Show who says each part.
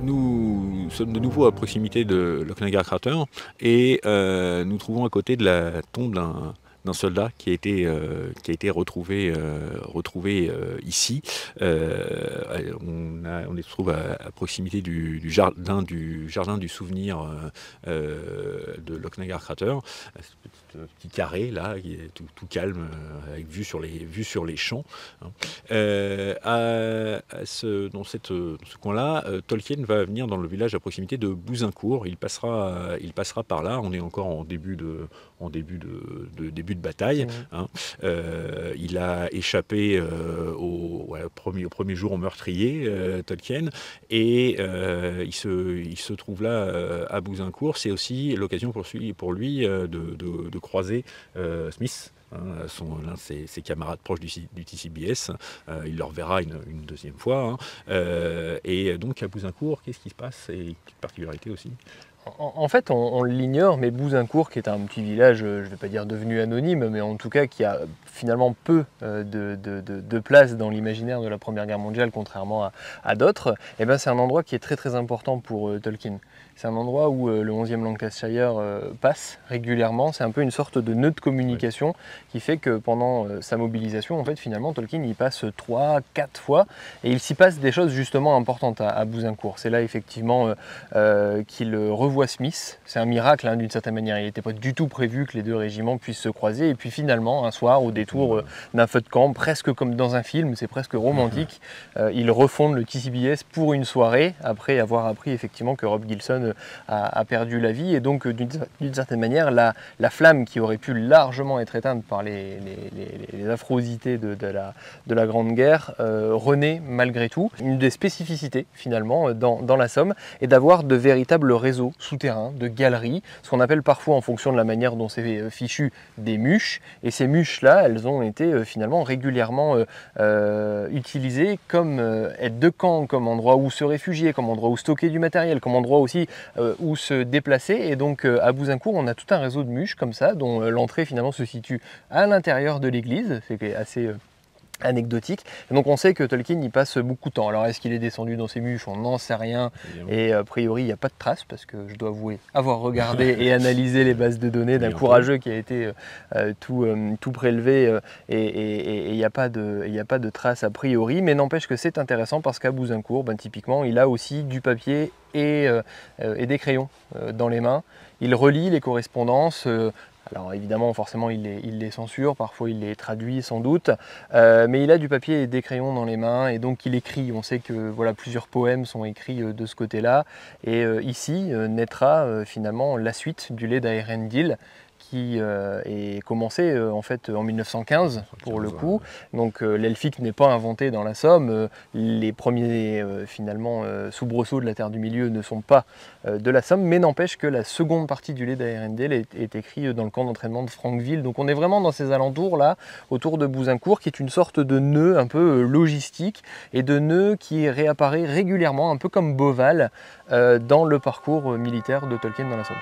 Speaker 1: Nous sommes de nouveau à proximité de Lochnagar Crater et nous trouvons à côté de la tombe d'un soldat qui a été retrouvé ici. On se trouve à proximité du jardin du souvenir de Lochnagar Crater, ce petit carré là qui est tout calme avec vue sur les champs. Hein. Dans ce coin-là, Tolkien va venir dans le village à proximité de Bouzincourt. Il passera par là. On est encore en début de bataille. Hein. Il a échappé au premier jour au meurtrier, Tolkien, et il se trouve là à Bouzincourt. C'est aussi l'occasion pour lui de croiser Smith. L'un de ses camarades proches du TCBS, il le reverra une deuxième fois. Et donc à Bouzincourt, qu'est-ce qui se passe? Et une petite particularité aussi.
Speaker 2: En fait, on l'ignore, mais Bouzincourt, qui est un petit village, je ne vais pas dire devenu anonyme, mais en tout cas qui a finalement peu de place dans l'imaginaire de la Première Guerre mondiale, contrairement à d'autres, eh ben, c'est un endroit qui est très très important pour Tolkien. C'est un endroit où le 11e Lancashire passe régulièrement. C'est un peu une sorte de nœud de communication qui fait que pendant sa mobilisation, en fait, finalement, Tolkien y passe 3-4 fois et il s'y passe des choses justement importantes à Bouzincourt. C'est là effectivement qu'il revoit Smith. C'est un miracle d'une certaine manière. Il n'était pas du tout prévu que les deux régiments puissent se croiser. Et puis finalement, un soir, au détour d'un feu de camp, presque comme dans un film, c'est presque romantique, ils refondent le TCBS pour une soirée après avoir appris effectivement que Rob Gilson a perdu la vie. Et donc d'une certaine manière, la flamme qui aurait pu largement être éteinte par les affrosités de la Grande Guerre renaît malgré tout. Une des spécificités finalement dans la Somme est d'avoir de véritables réseaux souterrains, de galeries, ce qu'on appelle parfois en fonction de la manière dont c'est fichu des muches. Et ces muches-là, elles ont été finalement régulièrement utilisées comme aide de camp, comme endroit où se réfugier, comme endroit où stocker du matériel, comme endroit aussi où se déplacer. Et donc à Bouzincourt, on a tout un réseau de muches comme ça, dont l'entrée finalement se situe à l'intérieur de l'église, c'est assez anecdotique. Et donc on sait que Tolkien y passe beaucoup de temps. Alors est-ce qu'il est descendu dans ces muches? On n'en sait rien. Et a priori il n'y a pas de traces, parce que je dois avouer avoir regardé et analysé les bases de données d'un courageux qui a été tout prélevé et il n'y a pas de traces a priori. Mais n'empêche que c'est intéressant parce qu'à Bouzincourt, typiquement, il a aussi du papier et des crayons dans les mains. Il relit les correspondances. Alors évidemment, forcément, il les censure, parfois il les traduit sans doute, mais il a du papier et des crayons dans les mains et donc il écrit. On sait que voilà, plusieurs poèmes sont écrits de ce côté-là et ici naîtra finalement la suite du Led Eärendil, qui est commencé en fait en 1915 pour le coup. Donc l'elfique n'est pas inventé dans la Somme. Les premiers finalement soubresauts de la Terre du Milieu ne sont pas de la Somme, mais n'empêche que la seconde partie du Led Eärendil est écrite dans le camp d'entraînement de Frankville. Donc on est vraiment dans ces alentours là, autour de Bouzincourt, qui est une sorte de nœud un peu logistique et de nœud qui réapparaît régulièrement, un peu comme Beauval, dans le parcours militaire de Tolkien dans la Somme.